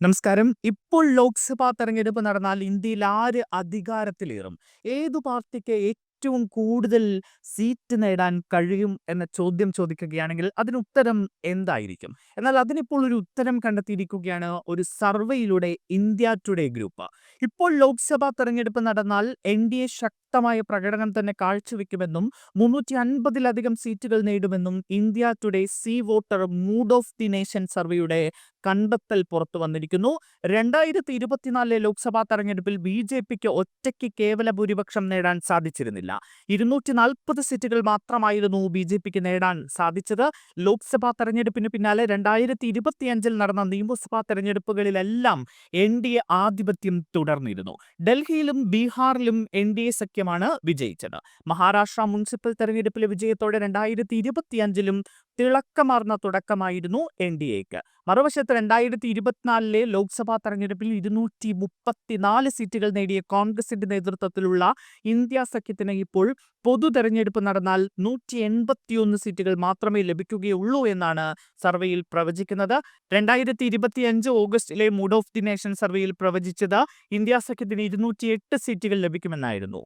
നമസ്കാരം. ഇപ്പോൾ ലോക്സഭാ തെരഞ്ഞെടുപ്പ് നടന്നാൽ ഇന്ത്യയിൽ ആര് അധികാരത്തിലേറും? ഏതു പാർട്ടിക്ക് ഏറ്റവും കൂടുതൽ സീറ്റ് നേടാൻ കഴിയും എന്ന ചോദ്യം ചോദിക്കുകയാണെങ്കിൽ അതിനുത്തരം എന്തായിരിക്കും? എന്നാൽ അതിനിപ്പോൾ ഒരു ഉത്തരം കണ്ടെത്തിയിരിക്കുകയാണ് ഒരു സർവേയിലൂടെ ഇന്ത്യ ടുഡേ ഗ്രൂപ്പ്. ഇപ്പോൾ ലോക്സഭാ തെരഞ്ഞെടുപ്പ് നടന്നാൽ എൻ.ഡി.എ ശക്തമായ പ്രകടനം തന്നെ കാഴ്ചവെക്കുമെന്നും 350-ലധികം സീറ്റുകൾ നേടുമെന്നും India today C voter mood of the nation സർവേയുടെ കണ്ടെത്തൽ പുറത്തു വന്നിരിക്കുന്നു. 2024 ലോക്സഭാ തെരഞ്ഞെടുപ്പിൽ ബി.ജെ.പിക്ക് ഒറ്റയ്ക്ക് കേവല ഭൂരിപക്ഷം നേടാൻ സാധിച്ചിരുന്നില്ല. 240 സീറ്റുകൾ മാത്രമായിരുന്നു ബി.ജെ.പിക്ക് നേടാൻ സാധിച്ചത്. ലോക്സഭാ തെരഞ്ഞെടുപ്പിന് പിന്നാലെ 2025 നടന്ന നിയമസഭാ തെരഞ്ഞെടുപ്പുകളിലെല്ലാം എൻ.ഡി.എ ആധിപത്യം തുടർന്നിരുന്നു. ഡൽഹിയിലും ബീഹാറിലും എൻ.ഡി.എ സഖ്യമാണ് വിജയിച്ചത്. മഹാരാഷ്ട്ര മുനിസിപ്പൽ തെരഞ്ഞെടുപ്പിലെ വിജയത്തോടെ 2025-ലും തിളക്കമാർന്ന തുടക്കമായിരുന്നു എൻ.ഡി.എക്ക്. മറുവശത്ത് 2024 ലോക്സഭാ തെരഞ്ഞെടുപ്പിൽ 234 സീറ്റുകൾ നേടിയ കോൺഗ്രസിന്റെ നേതൃത്വത്തിലുള്ള ഇന്ത്യ സഖ്യത്തിന് ഇപ്പോൾ പൊതു തെരഞ്ഞെടുപ്പ് നടന്നാൽ 181 സീറ്റുകൾ മാത്രമേ ലഭിക്കുകയുള്ളൂ എന്നാണ് സർവേയിൽ പ്രവചിക്കുന്നത്. 2025 ഓഗസ്റ്റിലെ മൂഡ് ഓഫ് ദി നേഷൻ സർവേയിൽ പ്രവചിച്ചത് ഇന്ത്യ സഖ്യത്തിന് 208 സീറ്റുകൾ ലഭിക്കുമെന്നായിരുന്നു.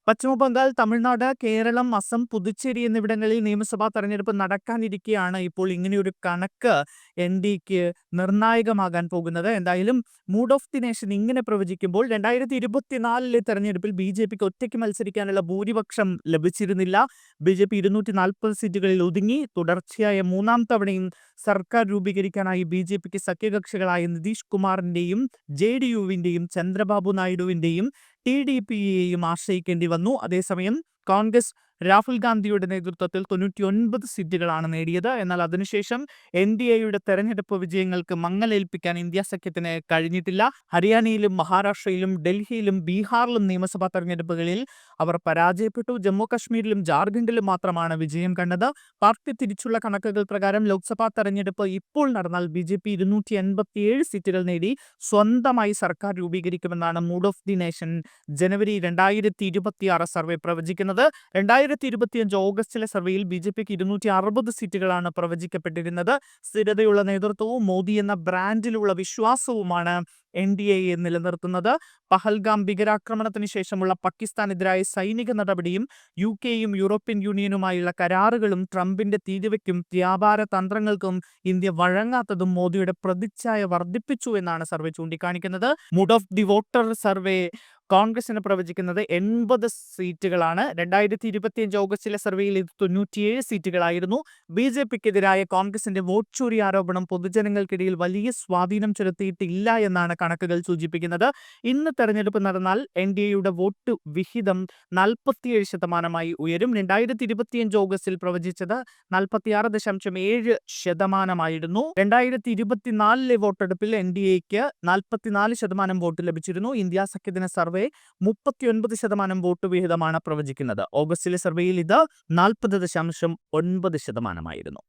പശ്ചിമബംഗാൾ, തമിഴ്നാട്, കേരളം, അസം, പുതുച്ചേരി എന്നിവിടങ്ങളിൽ നിയമസഭാ തെരഞ്ഞെടുപ്പ് നടക്കാനിരിക്കെയാണ് ഇപ്പോൾ ഇങ്ങനെയൊരു കണക്ക് എൻ.ഡി.എക്ക് നിർണായകമാകാൻ പോകുന്നത്. എന്തായാലും മൂഡ് ഓഫ് ദി നേഷൻ ഇങ്ങനെ പ്രവചിക്കുമ്പോൾ 2024 തെരഞ്ഞെടുപ്പിൽ ബി.ജെ.പിക്ക് ഒറ്റയ്ക്ക് മത്സരിക്കാനുള്ള ഭൂരിപക്ഷം ലഭിച്ചിരുന്നില്ല. ബി.ജെ.പി 240 സീറ്റുകളിൽ ഒതുങ്ങി. തുടർച്ചയായ മൂന്നാം തവണയും സർക്കാർ രൂപീകരിക്കാനായി ബി.ജെ.പിക്ക് സഖ്യകക്ഷികളായ നിതീഷ് കുമാറിന്റെയും ജെ.ഡി.യുവിന്റെയും ചന്ദ്രബാബു നായിഡുവിന്റെയും ടി.ഡി.പിയെയും ആശ്രയിക്കേണ്ടി വന്നു. അതേസമയം കോൺഗ്രസ് രാഹുൽ ഗാന്ധിയുടെ നേതൃത്വത്തിൽ 99 സീറ്റുകളാണ് നേടിയത്. എന്നാൽ അതിനുശേഷം എൻ.ഡി.എയുടെ തെരഞ്ഞെടുപ്പ് വിജയങ്ങൾക്ക് മങ്ങലേൽപ്പിക്കാൻ ഇന്ത്യ സഖ്യത്തിന് കഴിഞ്ഞിട്ടില്ല. ഹരിയാനയിലും മഹാരാഷ്ട്രയിലും ഡൽഹിയിലും ബീഹാറിലും നിയമസഭാ തെരഞ്ഞെടുപ്പുകളിൽ അവർ പരാജയപ്പെട്ടു. ജമ്മു കശ്മീരിലും ജാർഖണ്ഡിലും മാത്രമാണ് വിജയം കണ്ടത്. പാർട്ടി തിരിച്ചുള്ള കണക്കുകൾ പ്രകാരം ലോക്സഭാ തെരഞ്ഞെടുപ്പ് ഇപ്പോൾ നടന്നാൽ ബി.ജെ.പി 287 സീറ്റുകൾ നേടി സ്വന്തമായി സർക്കാർ രൂപീകരിക്കുമെന്നാണ് മൂഡ് ഓഫ് ദി നേഷൻ ജനുവരി 2026 സർവേ പ്രവചിക്കുന്നത്. 2025 ഓഗസ്റ്റിലെ സർവേയിൽ ബി.ജെ.പിക്ക് 260 സീറ്റുകളാണ് പ്രവചിക്കപ്പെട്ടിരുന്നത്. സ്ഥിരതയുള്ള നേതൃത്വവും മോദി എന്ന ബ്രാൻഡിലുള്ള വിശ്വാസവുമാണ് എൻ.ഡി.എയെ നിലനിർത്തുന്നത്. പഹൽഗാം ഭീകരാക്രമണത്തിന് ശേഷമുള്ള പാകിസ്ഥാനെതിരായ സൈനിക നടപടിയും യു.കെയും യൂറോപ്യൻ യൂണിയനുമായുള്ള കരാറുകളും ട്രംപിന്റെ തീരുവയ്ക്കും വ്യാപാര തന്ത്രങ്ങൾക്കും ഇന്ത്യ വഴങ്ങാത്തതും മോദിയുടെ പ്രതിച്ഛായ വർദ്ധിപ്പിച്ചു എന്നാണ് സർവേ ചൂണ്ടിക്കാണിക്കുന്നത്. Mood of the voter survey കോൺഗ്രസിന് പ്രവചിക്കുന്നത് 80 സീറ്റുകളാണ്. 2025 ഓഗസ്റ്റിലെ സർവേയിൽ ഇത് 97 സീറ്റുകളായിരുന്നു. ബി.ജെ.പിക്കെതിരായ കോൺഗ്രസിന്റെ വോട്ട് ചോരി ആരോപണം പൊതുജനങ്ങൾക്കിടയിൽ വലിയ സ്വാധീനം ചെലുത്തിയിട്ടില്ല എന്നാണ് കണക്കുകൾ സൂചിപ്പിക്കുന്നത്. ഇന്ന് തെരഞ്ഞെടുപ്പ് നടന്നാൽ എൻ.ഡി.എയുടെ വോട്ട് വിഹിതം 47% ഉയരും. 2025 ഓഗസ്റ്റിൽ പ്രവചിച്ചത് 46.7%. 2024 വോട്ടെടുപ്പിൽ എൻ.ഡി.എക്ക് 44% വോട്ട് ലഭിച്ചിരുന്നു. ഇന്ത്യ സഖ്യത്തിന് സർവേ 39% വോട്ട് വിഹിതമാണ് പ്രവചിക്കുന്നത്. ഓഗസ്റ്റിലെ സർവേയിൽ ഇത് 40.9%